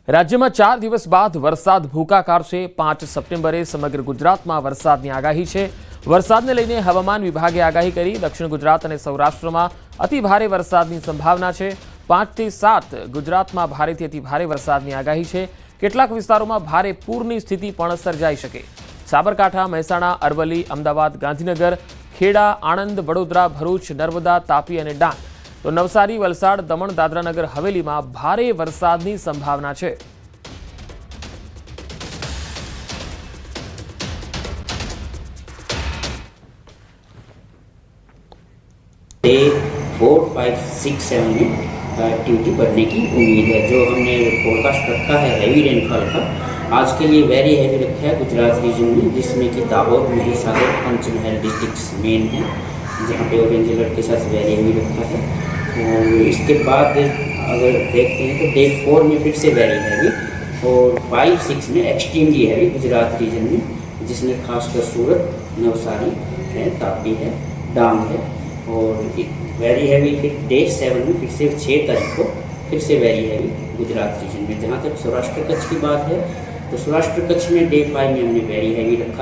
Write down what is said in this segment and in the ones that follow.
રાજ્યમાં 4 દિવસ બાદ વરસાદ ભૂકા કાઢશે। 5 સપ્ટેમ્બરે સમગ્ર ગુજરાતમાં વરસાદની આગાહી છે। વરસાદને લઈને હવામાન વિભાગે આગાહી કરી। દક્ષિણ ગુજરાત અને સૌરાષ્ટ્રમાં અતિ ભારે વરસાદની સંભાવના છે। 5 થી 7 ગુજરાતમાં ભારેથી અતિ ભારે વરસાદની આગાહી છે। કેટલાક વિસ્તારોમાં ભારે પૂરની સ્થિતિ પણ સર્જાઈ શકે। સાબરકાંઠા, મહેસાણા, અરવલ્લી, અમદાવાદ, ગાંધીનગર, ખેડા, આણંદ, વડોદરા, ભરૂચ, નર્મદા, તાપી અને ડાંગ तो नवसारी, वलसाड, दमण, दादरानगर हवेली में भारे वरसादनी संभावना है। डे 4, 5, 6, 7 में एक्टिविटी बढ़ने की उम्मीद है। जो हमने फोरकास्ट रखा है हैवी रेनफॉल का, आज के लिए वेरी हैवी रखा है गुजरात रीजन में, जिसमें कि दाहोद, महिसागर, पंचमहल डिस्ट्रिक्ट्स मेन है, जहाँ पे ऑरेंज अलर्ट के साथ वेरी हैवी रखा है। और इसके बाद अगर देखते हैं तो डे 4 में फिर से वेरी हैवी और 5, 6 में एक्सट्रीमली हैवी गुजरात रीजन में, जिसमें खासकर सूरत, नवसारी है, तापी है, डांग है। और वेरी हैवी फिर डे 7 में फिर से 6 तारीख को फिर से वेरी हैवी गुजरात रीजन में। जहाँ तक सौराष्ट्र कच्छ की बात है तो सौराष्ट्र कच्छ में डे 5 में हमने वेरी हैवी रखा।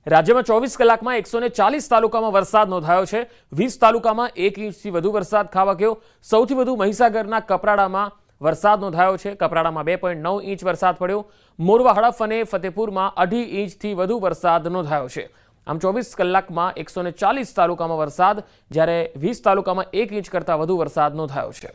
राज्य में 24 कलाक में 140 तालुका में वरसाद नोंधायो छे। 20 तालुका में 1 इंच वधु वरसाद खावा गयो। सौथी वधु महिसागरना कपराड़ा में वरसाद नोंधायो छे। कपराड़ा में 2.9 इंच वरसाद पड्यो। मोरवा, हड़फ और फतेहपुर में 2.5 इंच थी वधु वरसाद नोंधायो छे। आम 24 कलाक में 140 तालुका में वरसाद, ज्यारे 20 तालुका में 1 इंच करता वधु वरसाद नोंधायो छे।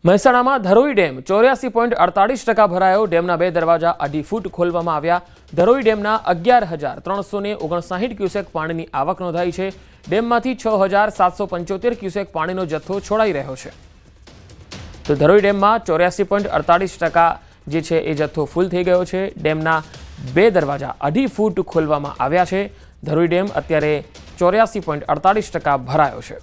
મહેસાણા में ધરોઈ ડેમ 84.48% ભરાયો। ડેમના 2 દરવાજા 2.5 ફૂટ ખોલવામાં આવ્યા। ધરોઈ ડેમના 11,359 ક્યુસેક પાણીની આવક નોંધાઈ છે। ડેમમાંથી 6,775 ક્યુસેક પાણીનો જથ્થો છોડાઈ રહ્યો છે। તો ધરોઈ ડેમમાં 84.48% જે છે એ જથ્થો ફૂલ થઈ ગયો છે। ડેમના 2 દરવાજા 2.5 ફૂટ ખોલવામાં આવ્યા છે। ધરોઈ ડેમ અત્યારે 84.48% ભરાયો છે।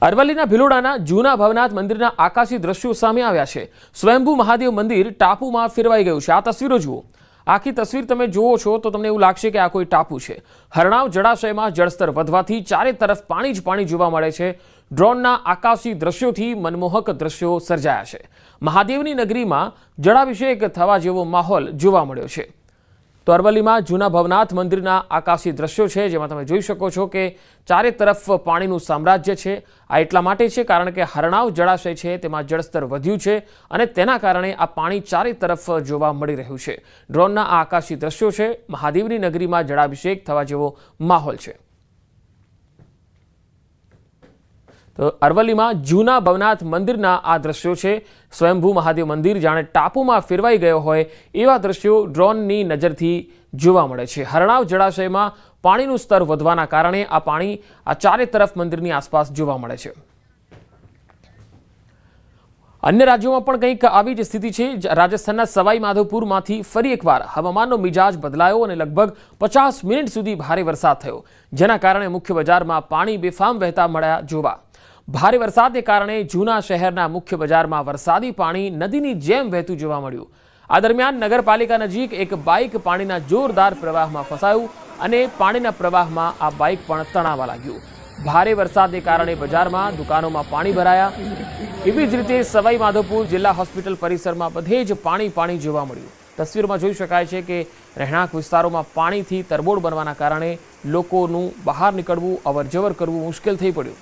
અરવલ્લીના ભિલોડાના જૂના ભવનાથ મંદિરના આકાશી દ્રશ્યો સામે આવ્યા છે। સ્વયંભૂ મહાદેવ મંદિર ટાપુમાં ફેરવાઈ ગયું છે। આ તસવીરો જુઓ। આખી તસવીર તમે જુઓ છો તો તમને એવું લાગશે કે આ કોઈ ટાપુ છે। હરણાવ જળાશયમાં જળસ્તર વધવાથી ચારે તરફ પાણી જ પાણી જોવા મળે છે। ડ્રોનના આકાશી દ્રશ્યોથી મનમોહક દ્રશ્યો સર્જાયા છે। મહાદેવની નગરીમાં જળાભિષેક થવા જેવો માહોલ જોવા મળ્યો છે। तो अरवली में जूना भवनाथ मंदिरना आकाशी दृश्यों है, जेमां तमे जोई शको छो कि चारे तरफ पाणीनुं साम्राज्य है। आ एटला माटे छे कारण के हरणाव जळाशय है तेमां जळस्तर वध्युं छे अने तेना कारणे आ पाणी चारे तरफ जोवा मळी रह्युं छे। ड्रोनना आ आकाशी दृश्यों है। महादेवनी नगरीमां जळाभिषेक थवा जेवो माहोल है। तो अरवली में जूना भवनाथ मंदिरना आ दृश्यों है। स्वयंभू महादेव मंदिर जाने टापू में फेरवाई गयो होय एवा दृश्यों ड्रोननी नजरथी जोवा मळे छे। हरणाव जळाशय में पाणीनुं स्तर वधवाना कारणे आ पाणी आ चारे तरफ मंदिरनी आसपास जोवा मळे छे। अन्य राज्यों में पण कंईक आवी ज स्थिति है। राजस्थानना सवाई माधोपुरमांथी फरी एकवार हवामाननो मिजाज बदलायो अने लगभग 50 मिनिट सुधी भारे वरसाद थयो, जेना कारणे मुख्य बजारमां पाणी बेफाम वहेता मळ्या जोवा। भारे वरसादने कारणे जूना शहरना मुख्य बजार में वरसादी पाणी नदीनी जेम वहेतुं जोवा मळ्युं। आ दरमियान नगरपालिका नजीक एक बाइक पाणीना जोरदार प्रवाह में फसायुं अने पाणीना प्रवाह में आ बाइक पण तणावा लाग्युं। भारे वरसादने कारणे बजार में दुकानों में पाणी भराया। एवी ज रीते सवाई माधोपुर जिला होस्पिटल परिसर में बधे ज पाणी पाणी जोवा मळ्युं। तस्वीर में जोई शकाय छे कि રહેણાંક વિસ્તારોમાં પાણીથી તરબોળ બનવાના કારણે લોકોનું બહાર નીકળવું, અવરજવર કરવું મુશ્કેલ થઈ પડ્યું।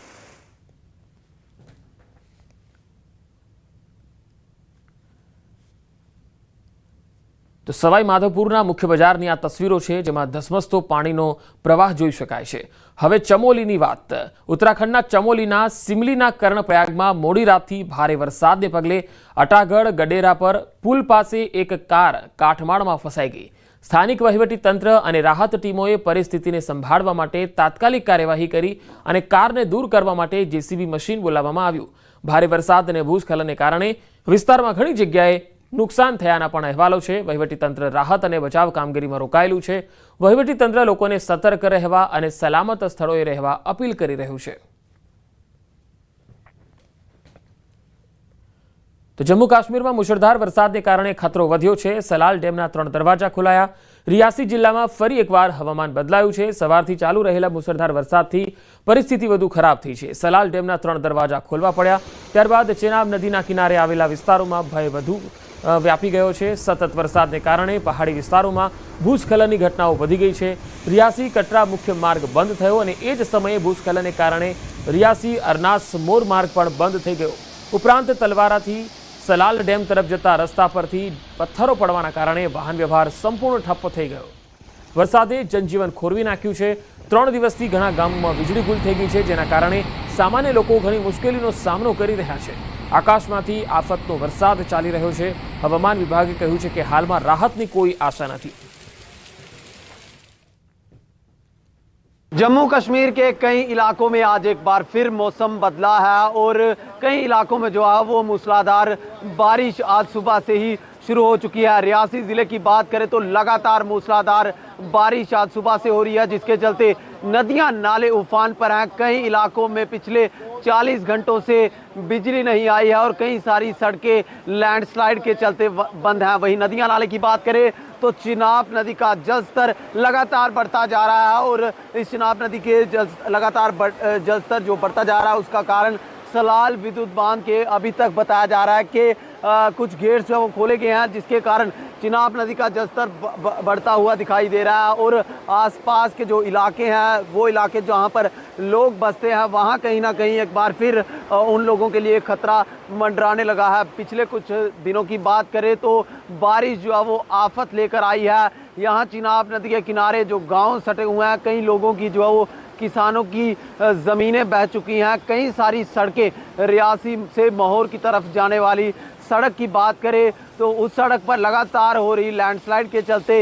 तो सवाई माधोपुरना मुख्य बजारनी आ तस्वीरों है, जेमां धसमसतो पाणीनो प्रवाह जोई शकाय छे। हवे चमोलीनी वात। उत्तराखंडना चमोलीना सिमलीना कर्णप्रयागमां मोडी रातथी भारे वरसादने पगले अटागढ़ गडेरा पर पुल पासे एक कार काठमाळमां फसाई गई। स्थानिक वहीवटी तंत्र अने राहत टीमोए परिस्थितिने संभाळवा माटे तात्कालिक कार्यवाही करी अने कारने दूर करवा माटे जेसीबी मशीन बोलाववामां आव्युं। भारे वरसाद अने भूस्खलनने कारणे विस्तारमां घणी जग्याए नुकसान थयाना पण अहेवालो छे। वहीवटीतंत्र राहत अने बचाव कामगीरीमां रोकायेलुं छे। वहीवटीतंत्र लोकोने सतर्क रहेवा अने सलामत स्थळोए रहेवा अपील करी रह्युं छे। તો જમ્મુ કાશ્મીરમાં મુશળધાર વરસાદને કારણે ખતરો વધ્યો છે। સલાલ ડેમના 3 દરવાજા ખોલાયા। રિયાસી જિલ્લામાં ફરી એકવાર હવામાન બદલાયું છે। સવારથી ચાલુ રહેલા મુશળધાર વરસાદથી પરિસ્થિતિ વધુ ખરાબ થઈ છે। સલાલ ડેમના 3 દરવાજા ખોલવા પડ્યા। ત્યારબાદ ચેનાબ નદીના કિનારે આવેલા વિસ્તારોમાં ભય વધુ વ્યાપી ગયો છે। સતત વરસાદને કારણે પહાડી વિસ્તારોમાં ભૂસ્ખલનની ઘટનાઓ વધી ગઈ છે। રિયાસી કટરા મુખ્ય માર્ગ બંધ થયો અને એ જ સમયે ભૂસ્ખલનને કારણે રિયાસી અરનાસ મોર માર્ગ પણ બંધ થઈ ગયો। ઉપરાંત તલવારાથી સલાલ ડેમ તરફ જતા રસ્તા પરથી પથ્થરો પડવાના કારણે વાહન વ્યવહાર સંપૂર્ણ ઠપ્પ થઈ ગયો। વરસાદે જનજીવન ખોરવી નાખ્યું છે। 3 દિવસથી ઘણા ગામોમાં વીજળી ગુલ થઈ ગઈ છે, જેના કારણે સામાન્ય લોકો ઘણી મુશ્કેલીનો સામનો કરી રહ્યા છે। આકાશમાંથી આફતનો વરસાદ ચાલી રહ્યો છે। હવામાન વિભાગે કહ્યું છે કે હાલમાં રાહતની કોઈ આશા નથી। जम्मू कश्मीर के कई इलाकों में आज एक बार फिर मौसम बदला है और कई इलाकों में जो है वो मूसलाधार बारिश आज सुबह से ही शुरू हो चुकी है। रियासी ज़िले की बात करें तो लगातार मूसलाधार बारिश आज सुबह से हो रही है, जिसके चलते नदियां नाले उफान पर हैं। कई इलाकों में पिछले 40 घंटों से बिजली नहीं आई है और कई सारी सड़कें लैंडस्लाइड के चलते बंद हैं। वहीं नदियां नाले की बात करें तो चिनाब नदी का जलस्तर लगातार बढ़ता जा रहा है और इस चिनाब नदी के लगातार जलस्तर जो बढ़ता जा रहा है उसका कारण सलाल विद्युत बांध के अभी तक बताया जा रहा है कि कुछ गेट्स जो वो खोले गए हैं, जिसके कारण चिनाब नदी का जलस्तर बढ़ता हुआ दिखाई दे रहा है। और आसपास के जो इलाके हैं वो इलाके जहां पर लोग बसते हैं वहां कहीं ना कहीं एक बार फिर उन लोगों के लिए खतरा मंडराने लगा है। पिछले कुछ दिनों की बात करें तो बारिश जो है वो आफत लेकर आई है। यहाँ चिनाब नदी के किनारे जो गाँव सटे हुए हैं, कई लोगों की जो है वो किसानों की ज़मीनें बह चुकी हैं। कई सारी सड़कें रियासी से माहौर की तरफ जाने वाली सड़क की बात करें तो उस सड़क पर लगातार हो रही लैंडस्लाइड के चलते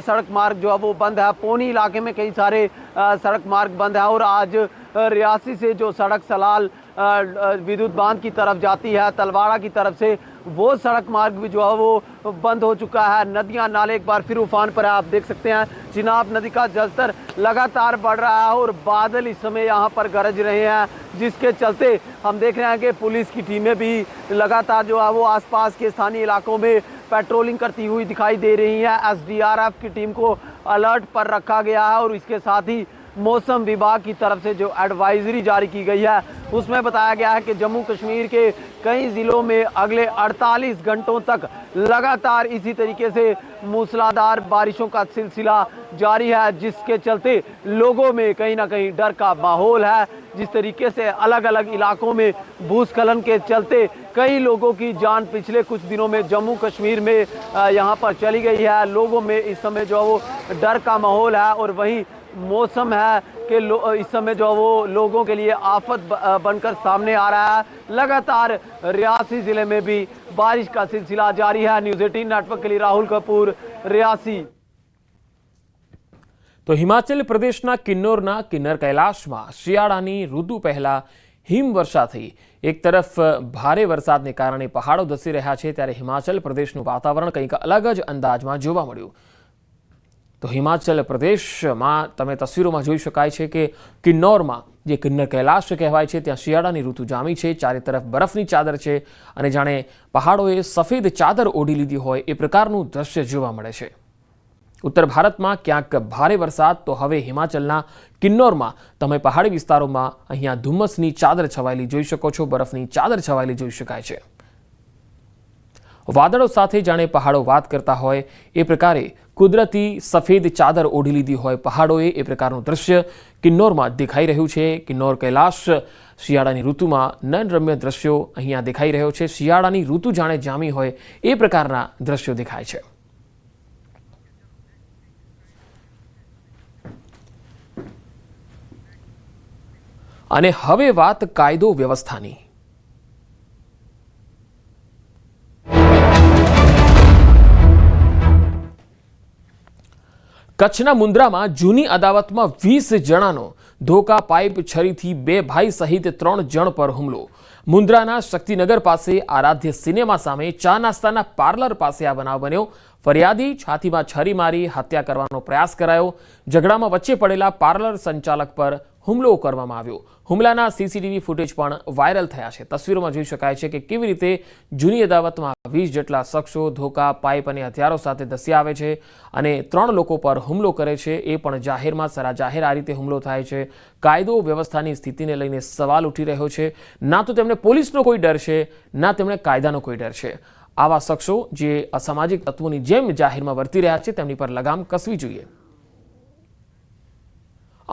सड़क मार्ग जो है वो बंद है। पौनी इलाके में कई सारे सड़क मार्ग बंद है और आज रियासी से जो सड़क सलाल विद्युत बांध की तरफ जाती है तलवाड़ा की तरफ से, वो सड़क मार्ग भी जो है वो बंद हो चुका है। नदियां नाले एक बार फिर उफान पर है। आप देख सकते हैं चिनाब नदी का जलस्तर लगातार बढ़ रहा है और बादल इस समय यहाँ पर गरज रहे हैं, जिसके चलते हम देख रहे हैं कि पुलिस की टीमें भी लगातार जो है वो आसपास के स्थानीय इलाकों में पेट्रोलिंग करती हुई दिखाई दे रही है। SDRF की टीम को अलर्ट पर रखा गया है और इसके साथ ही मौसम विभाग की तरफ से जो एडवाइजरी जारी की गई है उसमें बताया गया है कि जम्मू कश्मीर के कई ज़िलों में अगले 48 घंटों तक लगातार इसी तरीके से मूसलाधार बारिशों का सिलसिला जारी है, जिसके चलते लोगों में कहीं ना कहीं डर का माहौल है। जिस तरीके से अलग अलग इलाकों में भूस्खलन के चलते कई लोगों की जान पिछले कुछ दिनों में जम्मू कश्मीर में यहाँ पर चली गई है। लोगों में इस समय जो है वो डर का माहौल है और वहीं मौसम है कि इस समय जो वो लोगों के लिए आफत बनकर सामने आ रहा है। लगातार रियासी ज़िले में भी बारिश का सिलसिला जारी है। न्यूज़ 18 नेटवर्क के लिए राहुल कपूर, रियासी। તો હિમાચલ પ્રદેશના કિન્નોરના કિન્નર કૈલાશમાં શિયાળાની ઋતુ પહેલા હિમવર્ષા થઈ। એક તરફ ભારે વરસાદને કારણે પહાડો ધસી રહ્યા છે, ત્યારે હિમાચલ પ્રદેશનું વાતાવરણ કંઈક અલગ જ અંદાજમાં જોવા મળ્યું। તો હિમાચલ પ્રદેશમાં તમે તસવીરોમાં જોઈ શકાય છે કે કિન્નોરમાં જે કિન્નર કૈલાશ કહેવાય છે ત્યાં શિયાળાની ઋતુ જામી છે। ચારે તરફ બરફની ચાદર છે અને જાણે પહાડોએ સફેદ ચાદર ઓઢી લીધી હોય એ પ્રકારનું દ્રશ્ય જોવા મળે છે। उत्तर भारत में क्यांक भारे वरसाद तो हवे हिमाचलना किन्नौर में तमे पहाड़ी विस्तारों में अहींया धुम्मसनी चादर छवायेली जोई शको छो, बरफनी चादर छवायेली जोई शकाय छे। वादळों साथे जाणे पहाड़ों वात करता होय ए प्रकारे कुदरती सफेद चादर ओढ़ी लीधी होय पहाड़ोए ए प्रकारनुं दृश्य किन्नौर में देखाई रह्युं छे। किन्नौर कैलाश शियाळानी ऋतु में नयनरम्य दृश्यों अहींया देखाई रह्यो छे। शियाळानी ऋतु जाणे जामी होय ए प्रकारना दृश्यों देखाय छे। અને હવે વાત કાયદો વ્યવસ્થાની। કચ્છના મુન્દ્રામાં જૂની અદાવતમાં 20 જણાનો ધોકા પાઇપ છરીથી 2 ભાઈ સહિત 3 જણ પર હુમલો। મુન્દ્રાના શક્તિનગર પાસે આરાધ્ય સિનેમા સામે ચા નાસ્તાના પાર્લર પાસે આ બનાવ બન્યો। ફરિયાદી છાતીમાં છરી મારી હત્યા કરવાનો પ્રયાસ કરાયો। ઝઘડામાં વચ્ચે પડેલા પાર્લર સંચાલક પર હુમલો કરવામાં આવ્યો. હુમલાના સીસીટીવી ફૂટેજ પણ વાયરલ થયા છે. તસવીરોમાં જોઈ શકાય છે કે કેવી રીતે જૂની અદાવતમાં 20 જેટલા શખ્સો ધોકા, પાઇપ અને હથિયારો સાથે ધસી આવે છે અને 3 લોકો પર હુમલો કરે છે, એ પણ જાહેરમાં. સરાજાહેર આ રીતે હુમલો થાય છે. કાયદો વ્યવસ્થાની સ્થિતિને લઈને સવાલ ઉઠી રહ્યો છે. ના તો તેમને પોલીસનો કોઈ ડર છે, ના તેમને કાયદાનો કોઈ ડર છે. આવા શખ્સો જે અસામાજિક તત્વોની જેમ જાહેરમાં વર્તી રહ્યા છે તેમની પર લગામ કસવી જોઈએ.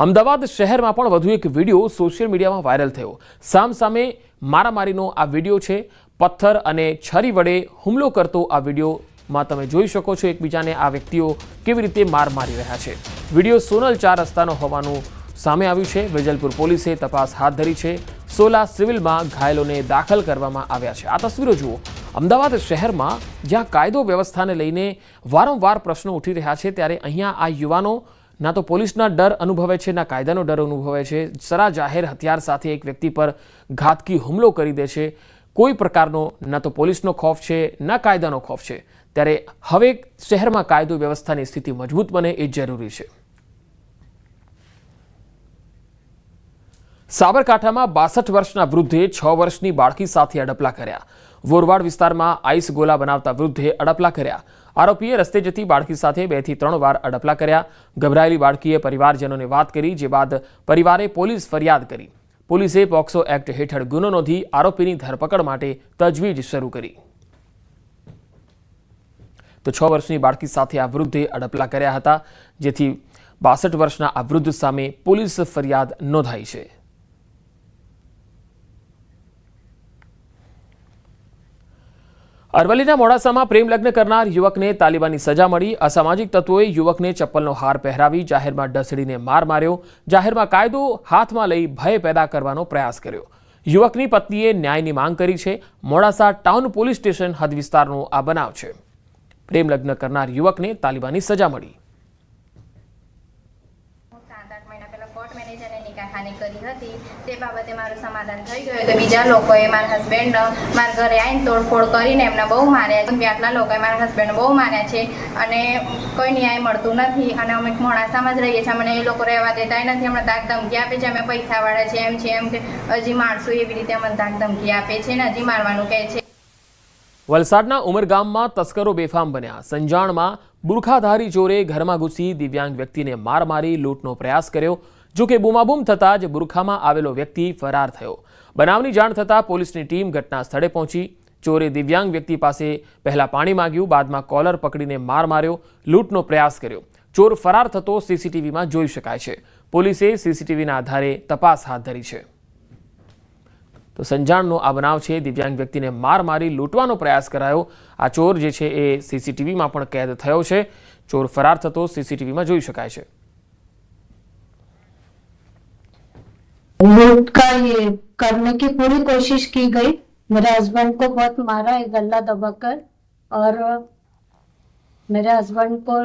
અમદાવાદ શહેરમાં પણ વધુ એક વિડીયો સોશિયલ મીડિયામાં વાયરલ થયો. સામસામે મારામારીનો આ વિડીયો છે. પથ્થર અને છરી વડે હુમલો કરતો આ વિડીયોમાં તમે જોઈ શકો છો એકબીજાને આ વ્યક્તિઓ કેવી રીતે માર મારી રહ્યા છે. વિડીયો સોનલ 4 રસ્તાનો હોવાનું સામે આવ્યું છે. વેજલપુર પોલીસે તપાસ હાથ ધરી છે. સોલા સિવિલમાં ઘાયલોને દાખલ કરવામાં આવ્યા છે. આ તસવીરો જુઓ. અમદાવાદ શહેરમાં જ્યાં કાયદો વ્યવસ્થાને લઈને વારંવાર પ્રશ્નો ઉઠી રહ્યા છે, ત્યારે અહીંયા આ યુવાનો ના તો પોલીસના ડર અનુભવે છે, ના કાયદાનો ડર અનુભવે છે. સરા જાહેર હથિયાર સાથે એક વ્યક્તિ પર ઘાતકી હુમલો કરી દે છે. કોઈ પ્રકારનો ના તો પોલીસનો ખોફ છે, ના કાયદાનો ખોફ છે. ત્યારે હવે શહેરમાં કાયદો વ્યવસ્થાની સ્થિતિ મજબૂત બને એ જરૂરી છે. સાબરકાંઠામાં 62 વર્ષના વૃદ્ધે 6 વર્ષની બાળકી સાથે અડપલા કર્યા. વોરવાડ વિસ્તારમાં આઈસ ગોલા બનાવતા વૃદ્ધે અડપલા કર્યા. આરોપીએ રસ્તે જતી બાળકી સાથે 2 થી 3 વાર અડપલા કર્યા. ગભરાયેલી બાળકીએ પરિવારજનોને વાત કરી, જે બાદ પરિવારે પોલીસ ફરિયાદ કરી. પોલીસે પોક્સો એક્ટ હેઠળ ગુનો નોંધી આરોપીની ધરપકડ માટે તજવીજ શરૂ કરી. તો 6 વર્ષની બાળકી સાથે આ વૃદ્ધે અડપલા કર્યા હતા, જેથી 62 વર્ષના આ વૃદ્ધ સામે પોલીસ ફરિયાદ નોંધાઈ છે. અરવલ્લીના મોડાસામાં પ્રેમ લગ્ન કરનાર યુવકને તાલિબાની સજા મળી. અસામાજિક તત્વોએ યુવકને ચપ્પલનો હાર પહેરાવી જાહેરમાં ઢસડીને માર માર્યો. જાહેરમાં કાયદો હાથમાં લઈ ભય પેદા કરવાનો પ્રયાસ કર્યો. યુવકની પત્નીએ ન્યાયની માંગ કરી છે. મોડાસા ટાઉન પોલીસ સ્ટેશન હદ વિસ્તારનો આ બનાવ છે. પ્રેમ લગ્ન કરનાર યુવકને તાલિબાની સજા મળી. હાનિ કરી હતી તે બાબતે મારું સમાધાન થઈ ગયું. તો બીજા લોકોએ મારા હસબન્ડ મારા ઘરે આવીને તોડફોડ કરીને એમને બહુ માર્યા. આટલા લોકોએ મારા હસબન્ડ બહુ માર્યા છે અને કોઈ ન્યાય મળતું નથી. અને અમે મોડાસામાં જ રહીએ છીએ. અમને એ લોકો રહેવા દેતા નથી. અમને ધાક ધમકી આપે છે. અમે પૈસાવાળા છે એમ છે, એમ કે હજી મારશું, એવી રીતે અમને ધાક ધમકી આપે છે ને હજી મારવાનું કહે છે. વલસાડના ઉમરગામમાં તસ્કરો બેફામ બન્યા. સંજાણમાં બુરખાધારી ચોરે ઘરમાં ઘૂસી દિવ્યાંગ વ્યક્તિને માર મારી લૂંટનો પ્રયાસ કર્યો. જો કે બૂમાબૂમ થતાં જ બુરખામાં આવેલો વ્યક્તિ ફરાર થયો. બનાવની જાણ થતાં પોલીસની ટીમ ઘટના સ્થળે પહોંચી. ચોરે દિવ્યાંગ વ્યક્તિ પાસે પહેલા પાણી માંગ્યું, બાદમાં કોલર પકડીને માર માર્યો, લૂંટનો પ્રયાસ કર્યો. ચોર ફરાર થતો સીસીટીવીમાં જોઈ શકાય છે. પોલીસે સીસીટીવીના આધારે તપાસ હાથ ધરી છે. તો સંજાણનો આ બનાવ છે. દિવ્યાંગ વ્યક્તિને માર મારી લૂંટવાનો પ્રયાસ કરાયો. આ ચોર જે છે એ સીસીટીવીમાં પણ કેદ થયો છે. ચોર ફરાર થતો સીસીટીવીમાં જોઈ શકાય છે. लूट का ये करने की पूरी कोशिश की गई. मेरे हस्बैंड को बहुत मारा है गला दबाकर, और मेरे हस्बैंड को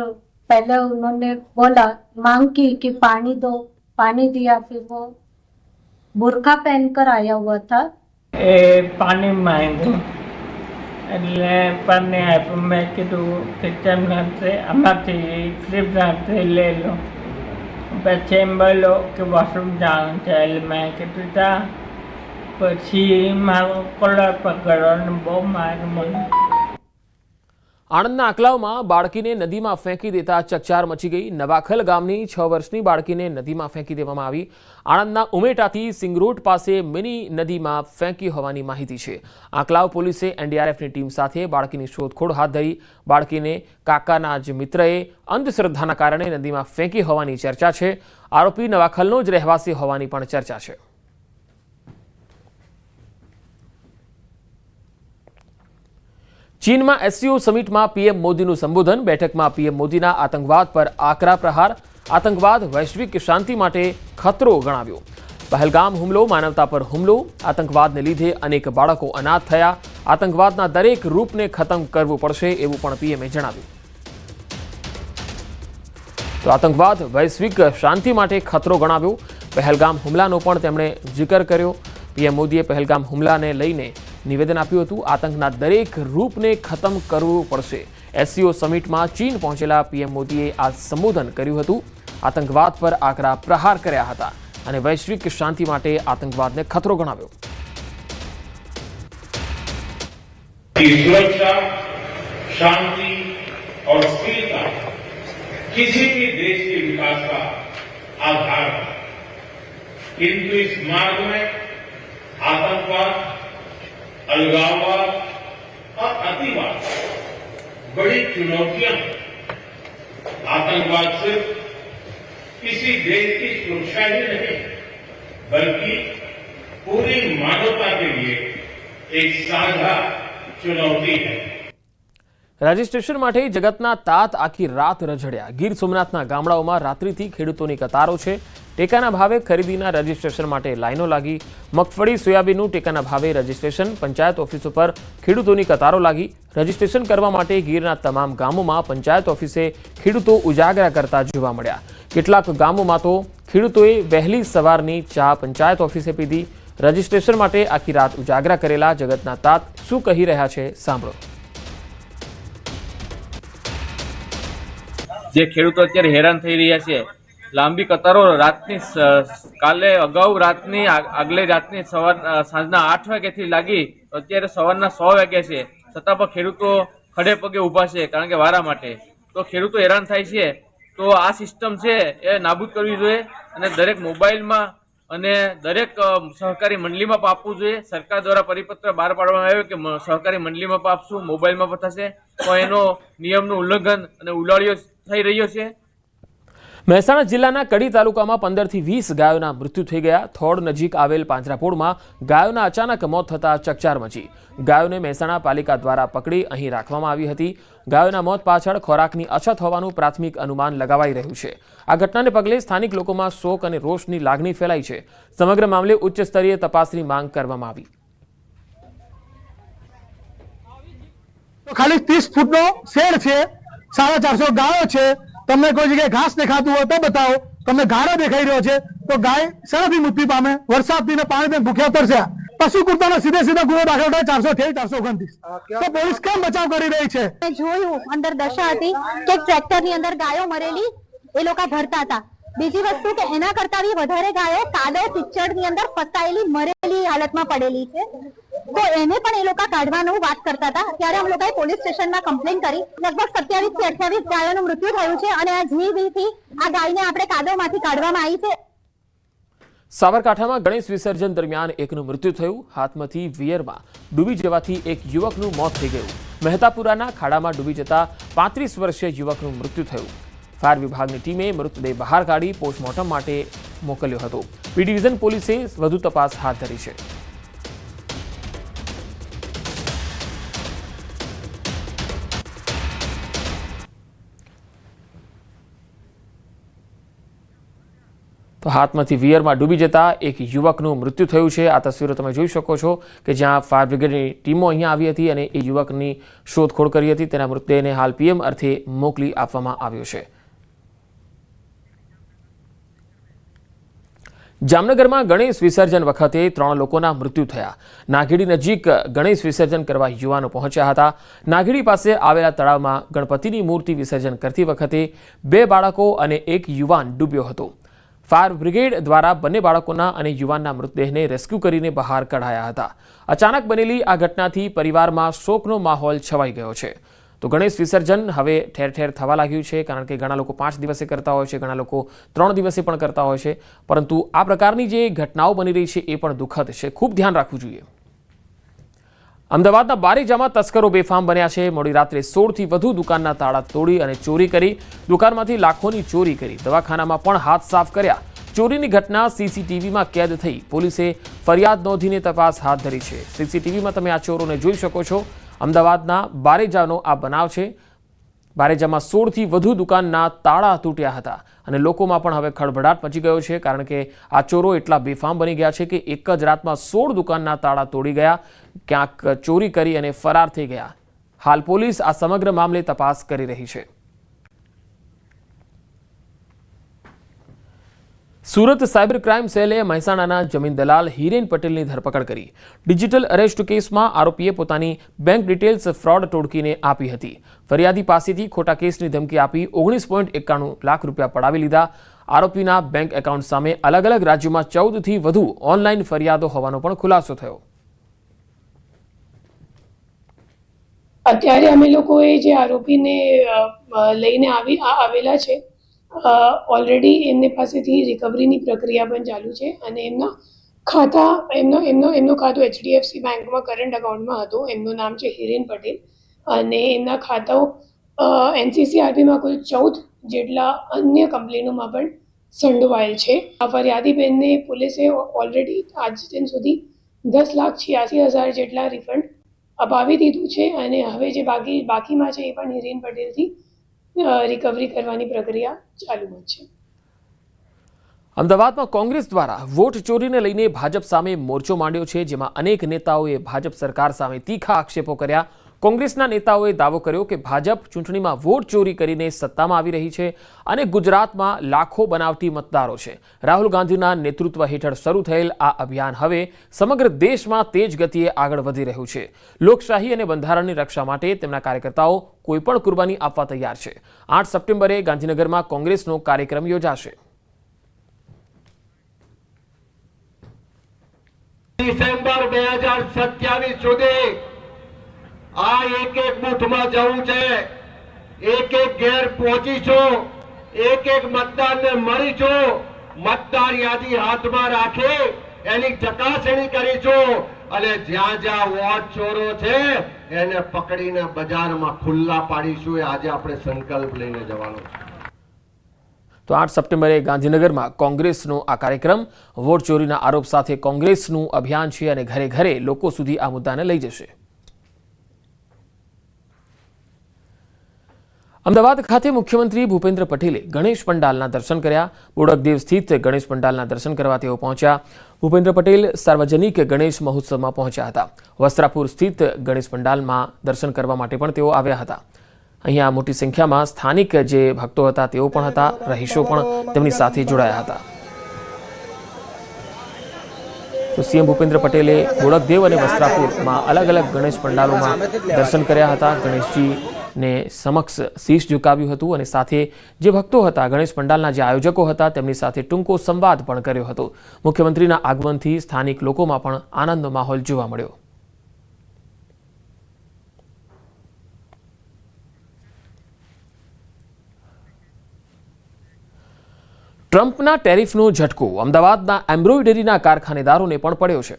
पहले उन्होंने बोला, मांग की कि पानी दो, पानी दिया. फिर वो बुरका पहनकर आया हुआ था. પાણી માંગ્યું એટલે પાણી આપ્યું. મેં કીધું કિચનમાંથી આમાંથી ફ્રીજમાંથી લઈ લો. પછી એમ બોલો કે વોશરૂમ જવાનું છે. એટલે મેં કીધું જા. પછી મારો કોલર પકડ્યો અને બહુ માર મને. આણંદના આકલાવમાં બાળકીને નદીમાં ફેંકી દેતા ચકચાર મચી ગઈ. નવાખલ ગામની 6 વર્ષની બાળકીને નદીમાં ફેંકી દેવામાં આવી. આણંદના ઉમેટાથી સિંગરોડ પાસે મિની નદીમાં ફેંકી હોવાની માહિતી છે. આકલાવ પોલીસે એનડીઆરએફની ટીમ સાથે બાળકીની શોધખોળ હાથ ધરી. બાળકીને કાકાના જ મિત્રએ અંધશ્રદ્ધાના કારણે નદીમાં ફેંકી હોવાની ચર્ચા છે. આરોપી નવાખલનો જ રહેવાસી હોવાની પણ ચર્ચા છે. ચીનમાં એસસીઓ સમિટમાં પીએમ મોદીનું સંબોધન. બેઠકમાં પીએમ મોદીના આતંકવાદ પર આકરા પ્રહાર. આતંકવાદ વૈશ્વિક શાંતિ માટે ખતરો ગણાવ્યો. પહેલગામ હુમલો માનવતા પર હુમલો. આતંકવાદને લીધે અનેક બાળકો અનાથ થયા. આતંકવાદના દરેક રૂપને ખતમ કરવું પડશે એવું પણ પીએમએ જણાવ્યું. તો આતંકવાદ વૈશ્વિક શાંતિ માટે ખતરો ગણાવ્યો. પહેલગામ હુમલાનો પણ તેમણે જિકર કર્યો. પીએમ મોદીએ પહેલગામ હુમલાને લઈને નિવેદન આપ્યું હતું. આતંકના દરેક રૂપને ખતમ કરવું પડશે. એસસીઓ સમિટમાં ચીન પહોંચેલા પીએમ મોદીએ આ સંબોધન કર્યું હતું. આતંકવાદ પર આકરા પ્રહાર કર્યા હતા. અને વૈશ્વિક શાંતિ માટે આતંકવાદને ખતરો ગણાવ્યો. सुरक्षा, शांति और स्थिरता किसी भी देश के विकास का आधार है, किंतु इस मार्ग में आतंकवाद, अलगाववाद और अतिवाद बड़ी चुनौतियां हैं. आतंकवाद सिर्फ किसी देश की सुरक्षा ही नहीं बल्कि पूरी मानवता के लिए एक साझा चुनौती है. રજીસ્ટ્રેશન માટે જગતના તાત આખી રાત રઝળ્યા. ગીર સોમનાથના ગામડાઓમાં રાત્રિથી ખેડૂતોની કતારો છે. ટેકાના ભાવે ખરીદીના રજીસ્ટ્રેશન માટે લાઈનો લાગી. મગફળી સોયાબીનનું ટેકાના ભાવે રજીસ્ટ્રેશન. પંચાયત ઓફિસો પર ખેડૂતોની કતારો લાગી. રજીસ્ટ્રેશન કરવા માટે ગીરના તમામ ગામોમાં પંચાયત ઓફિસે ખેડૂતો ઉજાગરા કરતા જોવા મળ્યા. કેટલાક ગામોમાં તો ખેડૂતોએ વહેલી સવારની ચા પંચાયત ઓફિસે પીધી. રજીસ્ટ્રેશન માટે આખી રાત ઉજાગરા કરેલા જગતના તાત શું કહી રહ્યા છે સાંભળો. જે ખેડૂતો અત્યારે હેરાન થઈ રહ્યા છે, લાંબી કતારો રાતની કાલે અગાઉ રાતની આગલે રાતની સાંજના 8 વાગ્યાથી લાગી, અત્યારે સવારના 100 વાગ્યા છે, છતાં પણ ખેડૂતો ખડે પગે ઊભા છે કારણ કે વારા માટે. તો ખેડૂતો હેરાન થાય છે, તો આ સિસ્ટમ છે એ નાબૂદ કરવી જોઈએ અને દરેક મોબાઈલમાં અને દરેક સહકારી મંડળીમાં આપવું જોઈએ. સરકાર દ્વારા પરિપત્ર બહાર પાડવામાં આવ્યો કે સહકારી મંડળીમાં આપશું, મોબાઈલમાં પણ થશે, તો એનો નિયમનું ઉલ્લંઘન અને ઉલાળ્યો થઈ રહ્યો છે. મહેસાણા જિલ્લાના કડી તાલુકામાં 15 થી 20 ગાયોના મૃત્યુ થઈ ગયા. થોડ નજીક આવેલ પાંજરાપોળમાં ગાયોના અચાનક મોત થતા ચકચાર મચી. ગાયોને મહેસાણા પાલિકા દ્વારા પકડી અહીં રાખવામાં આવી હતી. ગાયોના મોત પાછળ ખોરાકની અછત હોવાનું પ્રાથમિક અનુમાન લગાવાઈ રહ્યું છે. આ ઘટનાને પગલે સ્થાનિક લોકોમાં શોક અને રોષની લાગણી ફેલાઈ છે. સમગ્ર મામલે ઉચ્ચ સ્તરીય તપાસની માંગ કરવામાં આવી. ખાલી 30 ફૂટનો શેડ છે, 450 ગાયો છે. તમને કોઈ જગ્યાએ ઘાસ દેખાતું હોય તો બતાવો. તમને ગાળો દેખાઈ રહ્યો છે તો ગાય શેનાથી મૃત્યુ પામે? વરસાદથી ને પાણીથી ભૂખ્યા તરસ્યા. પશુ કુર્તાનો સીધે ગુનો દાખલ થાય 428, 429. તો પોલીસ કેમ બચાવ કરી રહી છે? જોયું અંદર દશા હતી કે ટ્રેક્ટર ની અંદર ગાયો મરેલી એ લોકો ભરતા હતા. બીજી વસ્તુ કે એના કરતા બી વધારે ગાયો કાદવ કિચડ ની અંદર ફસાયેલી મરેલી હાલતમાં પડેલી છે. તો એને પણ એ લોકો કાઢવાનું વાત કરતા હતા. ત્યારે અમે લોકોએ પોલીસ સ્ટેશનમાં કમ્પ્લેન કરી. લગભગ 27 થી 28 ગાયોનું મૃત્યુ થયું છે અને આ જીવીથી આ ગાયને આપણે કાદવમાંથી કાઢવામાં આવી છે. સાબરકાંઠામાં ગણેશ વિસર્જન દરમિયાન એકનું મૃત્યુ થયું. હાથમતી વિયરમાં ડૂબી જવાથી એક યુવકનું મોત થઈ ગયું. મહેતાપુરાના ખાડામાં ડૂબી જતા 35 વર્ષીય યુવકનું મૃત્યુ થયું. ફાયર વિભાગની ટીમે મૃતદેહ બહાર કાઢી પોસ્ટમોર્ટમ માટે મોકલ્યો હતો. બી ડિવિઝન પોલીસે વધુ તપાસ હાથ ધરી છે. તો હાથમાંથી વિયરમાં ડૂબી જતા એક યુવકનું મૃત્યુ થયું છે. આ તસવીરો તમે જોઈ શકો છો કે જ્યાં ફાયર બ્રિગેડની ટીમો અહીંયા આવી હતી અને એ યુવકની શોધખોળ કરી હતી. તેના મૃતદેહને હાલ પીએમ અર્થે મોકલી આપવામાં આવ્યો છે. જામનગરમાં ગણેશ વિસર્જન વખતે 3 લોકોના મૃત્યુ થયા. નાગેડી નજીક ગણેશ વિસર્જન કરવા યુવાનો પહોંચ્યા હતા. નાગેડી પાસે આવેલા તળાવમાં ગણપતિની મૂર્તિ વિસર્જન કરતી વખતે 2 બાળકો અને 1 યુવાન ડૂબ્યો હતો. ફાયર બ્રિગેડ દ્વારા બંને બાળકોના અને યુવાનના મૃતદેહને રેસ્ક્યુ કરીને બહાર કઢાયા હતા. અચાનક બનેલી આ ઘટનાથી પરિવારમાં શોકનો માહોલ છવાઈ ગયો છે. તો ગણેશ વિસર્જન હવે ઠેર ઠેર થવા લાગ્યું છે, કારણ કે ઘણા લોકો 5 દિવસે કરતા હોય છે, ઘણા લોકો 3 દિવસે પણ કરતા હોય છે. પરંતુ આ પ્રકારની જે ઘટનાઓ બની રહી છે એ પણ દુઃખદ છે. ખૂબ ધ્યાન રાખવું જોઈએ. અમદાવાદના બારેજામાં તસ્કરો બેફામ બન્યા છે. મોડી રાત્રે 16 થી વધુ દુકાનના તાળા તોડી અને ચોરી કરી. દુકાનમાંથી લાખોની ચોરી કરી. દવાખાનામાં પણ હાથ સાફ કર્યા. ચોરીની ઘટના સીસીટીવીમાં કેદ થઈ. પોલીસે ફરિયાદ નોંધીને તપાસ હાથ ધરી છે. સીસીટીવીમાં તમે આ ચોરોને જોઈ શકો છો. અમદાવાદના બારેજાનો આ બનાવ છે. બારેજામાં 16 થી વધુ દુકાનના તાળા તૂટ્યા હતા અને લોકોમાં પણ હવે ખળભળાટ મચી ગયો છે, કારણ કે આ ચોરો એટલા બેફામ બની ગયા છે કે એક જ રાતમાં 16 દુકાનના તાળા તોડી ગયા, ક્યાંક ચોરી કરી અને ફરાર થઈ ગયા. હાલ પોલીસ આ સમગ્ર મામલે તપાસ કરી રહી છે. સુરત સાયબર ક્રાઇમ સેલે મહેસાણાના જમીન દલાલ હિરેન પટેલની ધરપકડ કરી. ડિજિટલ અરેસ્ટ કેસમાં આરોપીએ પોતાની બેંક ડિટેલ્સ ફ્રોડ ટોળકીને આપી હતી. ફરિયાદી પાસેથી ખોટા કેસની ધમકી આપી 19.91 લાખ રૂપિયા પડાવી લીધા. આરોપીના બેંક એકાઉન્ટ સામે અલગ અલગ રાજ્યોમાં 14થી વધુ ઓનલાઈન ફરિયાદો હોવાનો પણ ખુલાસો થયો. અત્યારે અમે લોકોએ જે આરોપીને લઈને આવેલા છે, ઓલરેડી એમની પાસેથી રિકવરીની પ્રક્રિયા પણ ચાલુ છે અને એમનું ખાતું HDFC બેંકમાં કરંટ અકાઉન્ટમાં હતું. એમનું નામ છે હિરેન પટેલ અને એમના ખાતાઓ NCCRBમાં કુલ 14 જેટલા અન્ય કંપનીઓમાં પણ સંડોવાયેલ છે. આ ફરિયાદી બેનને પોલીસે ઓલરેડી આજ દિન સુધી 10,86,000 જેટલા રિફંડ અપાવી દીધું છે અને હવે જે બાકીમાં છે એ પણ હિરેન પટેલથી રિકવરી કરવાની પ્રક્રિયા ચાલુમાં છે. અમદાવાદમાં કોંગ્રેસ દ્વારા વોટ ચોરીને લઈને ભાજપ સામે મોરચો માંડ્યો છે, જેમાં અનેક નેતાઓએ ભાજપ સરકાર સામે તીખા આક્ષેપો કર્યા. કોંગ્રેસના નેતાઓએ દાવો કર્યો કે ભાજપ ચૂંટણીમાં વોટ ચોરી કરીને સત્તામાં આવી રહી છે અને ગુજરાતમાં લાખો બનાવટી મતદારો છે. રાહુલ ગાંધીના નેતૃત્વ હેઠળ શરૂ થયેલ આ અભિયાન હવે સમગ્ર દેશમાં તેજ ગતિએ આગળ વધી રહ્યું છે. લોકશાહી અને બંધારણની રક્ષા માટે તેમના કાર્યકર્તાઓ કોઈપણ કુરબાની આપવા તૈયાર છે. 8 સપ્ટેમ્બરે ગાંધીનગરમાં કોંગ્રેસનો કાર્યક્રમ યોજાશે. ડિસેમ્બર 2027 સુધી આ એક બૂથમાં જવું છે, એક ઘેર પહોંચીશું, એક મતદારને મળીશું, મતદાર યાદી હાથમાં રાખી એની ચકાસણી કરીશું અને જ્યાં જ્યાં વોટ ચોરો છે એને પકડીને બજારમાં ખુલ્લા પાડીશું. એ આજે આપણે સંકલ્પ લઈને જવાનો છે. તો 8 સપ્ટેમ્બરે ગાંધીનગરમાં કોંગ્રેસનો આ કાર્યક્રમ વોટ ચોરીના આરોપ સાથે કોંગ્રેસનું અભિયાન છે અને ઘરે ઘરે લોકો સુધી આ મુદ્દાને લઈ જશે. અમદાવાદ ખાતે મુખ્યમંત્રી ભૂપેન્દ્ર પટેલે ગણેશ પંડાલના દર્શન કર્યા. બોડકદેવ સ્થિત ગણેશ પંડાલના દર્શન કરવા તેઓ પહોંચ્યા. ભૂપેન્દ્ર પટેલ સાર્વજનિક ગણેશ મહોત્સવમાં પહોંચ્યા હતા. વસ્ત્રાપુર સ્થિત ગણેશ પંડાલમાં દર્શન કરવા માટે પણ તેઓ આવ્યા હતા. અહીંયા મોટી સંખ્યામાં સ્થાનિક જે ભક્તો હતા તેઓ પણ હતા, રહીશો પણ તેમની સાથે જોડાયા હતા. તો સીએમ ભૂપેન્દ્ર પટેલે બોડકદેવ અને વસ્ત્રાપુરમાં અલગ અલગ ગણેશ પંડાલોમાં દર્શન કર્યા હતા. ગણેશજીને સમક્ષ શીશ ઝુકાવ્યું હતું અને સાથે જે ભક્તો હતા, ગણેશ પંડાલના જે આયોજકો હતા તેમની સાથે ટૂંકો સંવાદ પણ કર્યો હતો. મુખ્યમંત્રીના આગમનથી સ્થાનિક લોકોમાં પણ આનંદનો માહોલ જોવા મળ્યો. ટ્રમ્પના ટેરિફનો ઝટકો અમદાવાદના એમ્બ્રોઇડરીના કારખાનેદારોને પણ પડ્યો છે.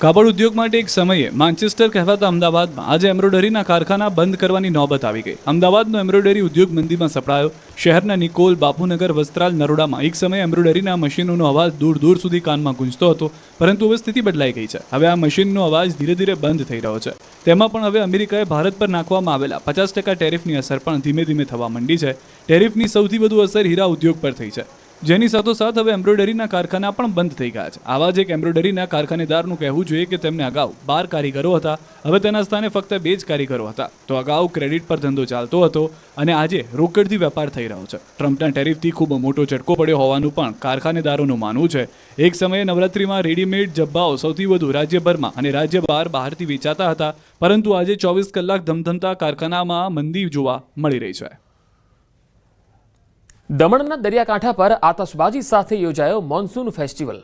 કાપડ ઉદ્યોગ માટે એક સમયે માન્ચેસ્ટર કહેવાતા અમદાવાદમાં આજે એમ્બ્રોઇડરીના કારખાના બંધ કરવાની નોબત આવી ગઈ. અમદાવાદનો એમ્બ્રોઇડરી ઉદ્યોગ મંદીમાં સપડાયો. શહેરના નિકોલ, બાપુનગર, વસ્ત્રાલ, નરોડામાં એક સમયે એમ્બ્રોઇડરીના મશીનોનો અવાજ દૂર દૂર સુધી કાનમાં ગૂંજતો હતો, પરંતુ હવે સ્થિતિ બદલાઈ ગઈ છે. હવે આ મશીનનો અવાજ ધીરે ધીરે બંધ થઈ રહ્યો છે. તેમાં પણ હવે અમેરિકાએ ભારત પર નાખવામાં આવેલા 50% ટેરિફની અસર પણ ધીમે ધીમે થવા માંડી છે. ટેરિફની સૌથી વધુ અસર હીરા ઉદ્યોગ પર થઈ છે, જેની સાથોસાથ હવે એમ્બ્રોઇડરીના કારખાના પણ બંધ થઈ ગયા છે. આવા જ એક એમ્બ્રોઇડરીના કારખાનેદારનું કહેવું જોઈએ કે તેમને અગાઉ 12 કારીગરો હતા, હવે તેના સ્થાને ફક્ત 2 જ કારીગરો હતા. તો અગાઉ ક્રેડિટ પર ધંધો ચાલતો હતો અને આજે રોકડથી વેપાર થઈ રહ્યો છે. ટ્રમ્પના ટેરિફથી ખૂબ મોટો ઝટકો પડ્યો હોવાનું પણ કારખાનેદારોનું માનવું છે. એક સમયે નવરાત્રિમાં રેડીમેડ જબ્બાઓ સૌથી વધુ રાજ્યભરમાં અને રાજ્ય બહારથી વેચાતા હતા, પરંતુ આજે 24 કલાક ધમધમતા કારખાનામાં મંદી જોવા મળી રહી છે. દમણના દરિયાકાંઠા પર આતશબાજી સાથે યોજાયો મોન્સૂન ફેસ્ટિવલ.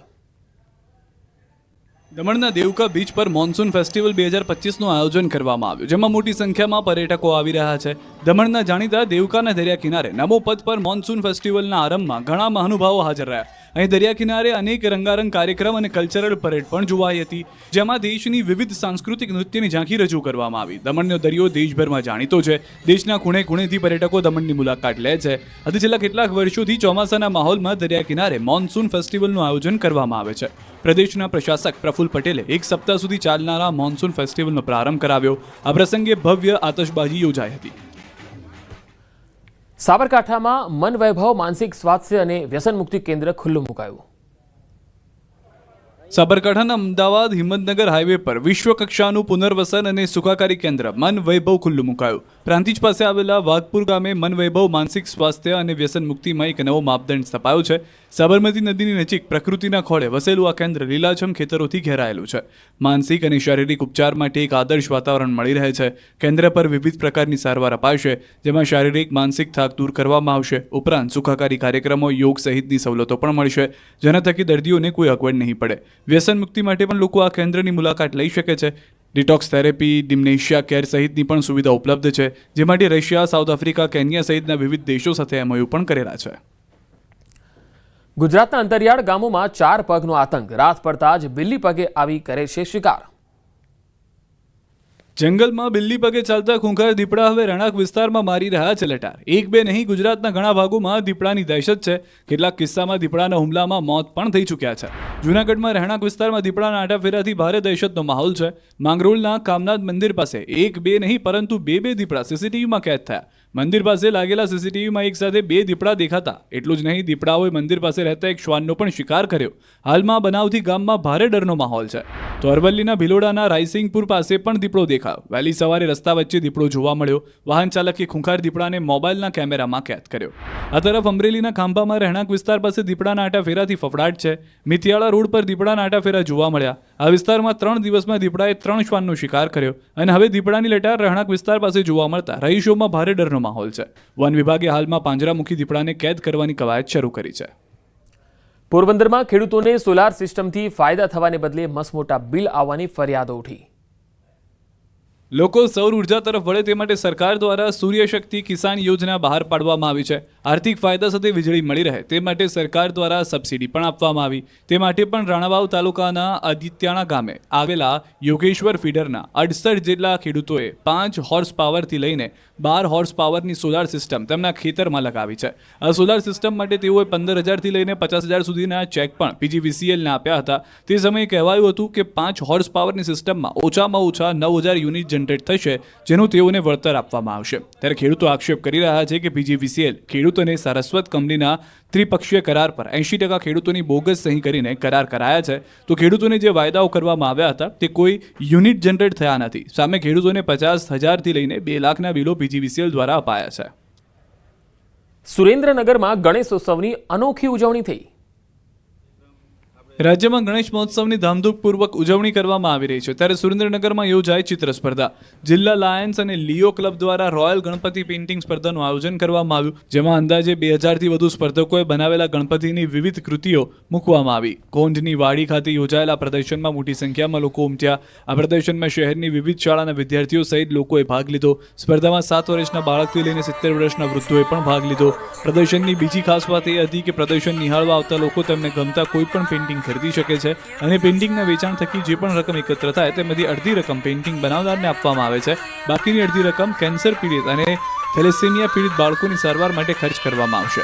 દમણના દેવકા બીચ પર મોન્સૂન ફેસ્ટિવલ 2025નું આયોજન કરવામાં આવ્યું, જેમાં મોટી સંખ્યામાં પર્યટકો આવી રહ્યા છે. દમણના જાણીતા દેવકાના દરિયા કિનારે નમો પથ પર મોન્સૂન ફેસ્ટિવલના આરંભમાં ઘણા મહાનુભાવો હાજર રહ્યા. અહીં દરિયા કિનારે અનેક રંગારંગ કાર્યક્રમ અને કલ્ચરલ પરેડ પણ જોવાઈ હતી, જેમાં દેશની વિવિધ સાંસ્કૃતિક નૃત્યની ઝાંખી રજૂ કરવામાં આવી. દમણનો દરિયો દેશભરમાં જાણીતો છે. દેશના ખૂણે ખૂણેથી પર્યટકો દમણની મુલાકાત લે છે. આજે છેલ્લા કેટલાક વર્ષોથી ચોમાસાના માહોલમાં દરિયા કિનારે મોન્સૂન ફેસ્ટિવલનું આયોજન કરવામાં આવે છે. પ્રદેશના પ્રશાસક પ્રફુલ્લ પટેલે એક સપ્તાહ સુધી ચાલનારા મોન્સૂન ફેસ્ટિવલનો પ્રારંભ કરાવ્યો. આ પ્રસંગે ભવ્ય આતશબાજી યોજાઈ હતી. સાબરકાંઠામાં મન વૈભવ માનસિક સ્વાસ્થ્ય અને વ્યસન મુક્તિ કેન્દ્ર ખુલ્લું મુકાયું. સાબરકાંઠાના અમદાવાદ હિંમતનગર હાઈવે પર વિશ્વકક્ષાનું પુનર્વસન અને સુખાકારી કેન્દ્ર મન વૈભવ ખુલ્લું મુકાયું. પ્રાંતિજ પાસે આવેલા વાઘપુર ગામે મન વૈભવ માનસિક સ્વાસ્થ્ય અને વ્યસન મુક્તિમાં એક નવો માપદંડ સ્થપાયો છે. સાબરમતી નદીની નજીક પ્રકૃતિના ખોળે વસેલું આ કેન્દ્ર લીલાછમ ખેતરોથી ઘેરાયેલું છે. માનસિક અને શારીરિક ઉપચાર માટે એક આદર્શ વાતાવરણ મળી રહે છે. કેન્દ્ર પર વિવિધ પ્રકારની સારવાર અપાશે, જેમાં શારીરિક માનસિક થાક દૂર કરવામાં આવશે. ઉપરાંત સુખાકારી કાર્યક્રમો, યોગ સહિતની સવલતો પણ મળશે, જેના થકી દર્દીઓને કોઈ અગવડ નહીં પડે. વ્યસન મુક્તિ માટે પણ લોકો આ કેન્દ્રની મુલાકાત લઈ શકે છે. ડિટોક્સ થેરેપી, ડિમ્નેશિયા કેર સહિતની પણ સુવિધા ઉપલબ્ધ છે, જે માટે રશિયા, સાઉથ આફ્રિકા, કેન્યા સહિતના વિવિધ દેશો સાથે MOU પણ કરેલા છે. ગુજરાતના અંતરિયાળ ગામોમાં 4 પગનો આતંક. રાત પડતા જ બિલ્લી પગે આવી કરે છે શિકાર. જંગલમાં બિલ્લી પગે ચાલતા ખૂંખાર દીપડા હવે રહેણાંક વિસ્તારમાં મારી રહ્યા છે લટાર. એક બે નહીં, ગુજરાતના ઘણા ભાગોમાં દીપડાની દહેશત છે. કેટલાક કિસ્સામાં દીપડાના હુમલામાં મોત પણ થઈ ચૂક્યા છે. જૂનાગઢમાં રહેણાંક વિસ્તારમાં દીપડાના આંટાફેરાથી ભારે દહેશતનો માહોલ છે. માંગરોળના કામનાથ મંદિર પાસે એક બે નહીં પરંતુ બે દીપડા સીસીટીવીમાં કેદ થયા. મંદિર પાસે લાગેલા સીસીટીવીમાં એક સાથે 2 દીપડા દેખાતા. એટલું જ નહીં, દીપડાઓએ મંદિર પાસે રહેતા એક શ્વાનનો પણ શિકાર કર્યો. હાલમાં બનાવથી ગામમાં ભારે ડરનો માહોલ છે. તો અરવલ્લીના ભિલોડાના રાયસિંગપુર પાસે પણ દીપડો દેખાયો. વહેલી સવારે રસ્તા વચ્ચે દીપડો જોવા મળ્યો. વાહન ચાલકે ખૂંખાર દીપડાને મોબાઈલના કેમેરામાં કેદ કર્યો. આ તરફ અમરેલીના ખાંભામાં રહેણાંક વિસ્તાર પાસે દીપડાના આંટાફેરાથી ફફડાટ છે. મિતિયાળા રોડ પર દીપડાના આંટાફેરા જોવા મળ્યા. આ વિસ્તારમાં 3 દિવસમાં દીપડાએ 3 શ્વાનનો શિકાર કર્યો અને હવે દીપડાની લટાર રહેણાંક વિસ્તાર પાસે જોવા મળતા રહીશોમાં ભારે ડરનો માહોલ છે. વન વિભાગે હાલમાં પાંજરામુખી દીપડાને કેદ કરવાની કવાયત શરૂ કરી છે. પોરબંદરમાં ખેડૂતોને સોલાર સિસ્ટમથી ફાયદા થવાને બદલે મસમોટા બિલ આવવાની ફરિયાદો ઉઠી. લોકો સૌર ઉર્જા તરફ વળે તે માટે સરકાર દ્વારા સૂર્યશક્તિ કિસાન યોજના બહાર પાડવામાં આવી છે. આર્થિક ફાયદા સાથે વીજળી મળી રહે તે માટે સરકાર દ્વારા સબસિડી પણ આપવામાં આવી. તે માટે પણ રાણાવાવ તાલુકાના આદિત્યાણા ગામે આવેલા યોગેશ્વર ફીડરના 68 જેટલા ખેડૂતોએ 5 હોર્સ પાવરથી લઈને 12 હોર્સ પાવરની સોલાર સિસ્ટમ તેમના ખેતરમાં લગાવી છે. આ સોલાર સિસ્ટમ માટે તેઓએ 15,000થી લઈને 50,000 સુધીના ચેક પણ PGVCLને આપ્યા હતા. તે સમયે કહેવાયું હતું કે 5 હોર્સ પાવરની સિસ્ટમમાં ઓછામાં ઓછા 9,000 યુનિટ જનરેટ થશે, જેનું તેઓને વળતર આપવામાં આવશે. ત્યારે ખેડૂતો આક્ષેપ કરી રહ્યા છે કે PGVCL ખેડૂતોને સારસ્વત કંપનીના ત્રિપક્ષીય કરાર પર 80% ખેડૂતોની બોગસ સહી કરીને કરાર કરાયા છે. તો ખેડૂતોને જે વાયદાઓ કરવામાં આવ્યા હતા તે કોઈ યુનિટ જનરેટ થયા નથી. સામે ખેડૂતોને 50,000થી લઈને 2 લાખના બિલો PGVCL દ્વારા અપાયા છે. સુરેન્દ્રનગરમાં ગણેશોત્સવની અનોખી ઉજવણી થઈ. રાજ્યમાં ગણેશ મહોત્સવની ધામધૂમપૂર્વક ઉજવણી કરવામાં આવી રહી છે. ત્યારે સુરેન્દ્રનગરમાં યોજાઈ ચિત્ર સ્પર્ધા. જિલ્લા લાયન્સ અને લિયો ક્લબ દ્વારા રોયલ ગણપતિ પેઇન્ટિંગ સ્પર્ધાનું આયોજન કરવામાં આવ્યું, જેમાં અંદાજે 2000થી વધુ સ્પર્ધકોએ બનાવેલા ગણપતિની વિવિધ કૃતિઓ મૂકવામાં આવી. કોંઢની વાડી ખાતે યોજાયેલા પ્રદર્શનમાં મોટી સંખ્યામાં લોકો ઉમટ્યા. આ પ્રદર્શનમાં શહેરની વિવિધ શાળાના વિદ્યાર્થીઓ સહિત લોકોએ ભાગ લીધો. સ્પર્ધામાં 7 વર્ષના બાળકથી લઈને 70 વર્ષના વૃદ્ધોએ પણ ભાગ લીધો. પ્રદર્શનની બીજી ખાસ વાત એ હતી કે પ્રદર્શન નિહાળવા આવતા લોકો તેમને ગમતા કોઈ પણ પેઇન્ટિંગ ખરીદી શકે છે અને પેઇન્ટિંગના વેચાણ થકી જે પણ રકમ એકત્ર થાય તેમાંથી અડધી રકમ પેઇન્ટિંગ બનાવનારને આપવામાં આવે છે. બાકીની અડધી રકમ કેન્સર પીડિત અને થેલેસેમિયા પીડિત બાળકોની સારવાર માટે ખર્ચ કરવામાં આવશે.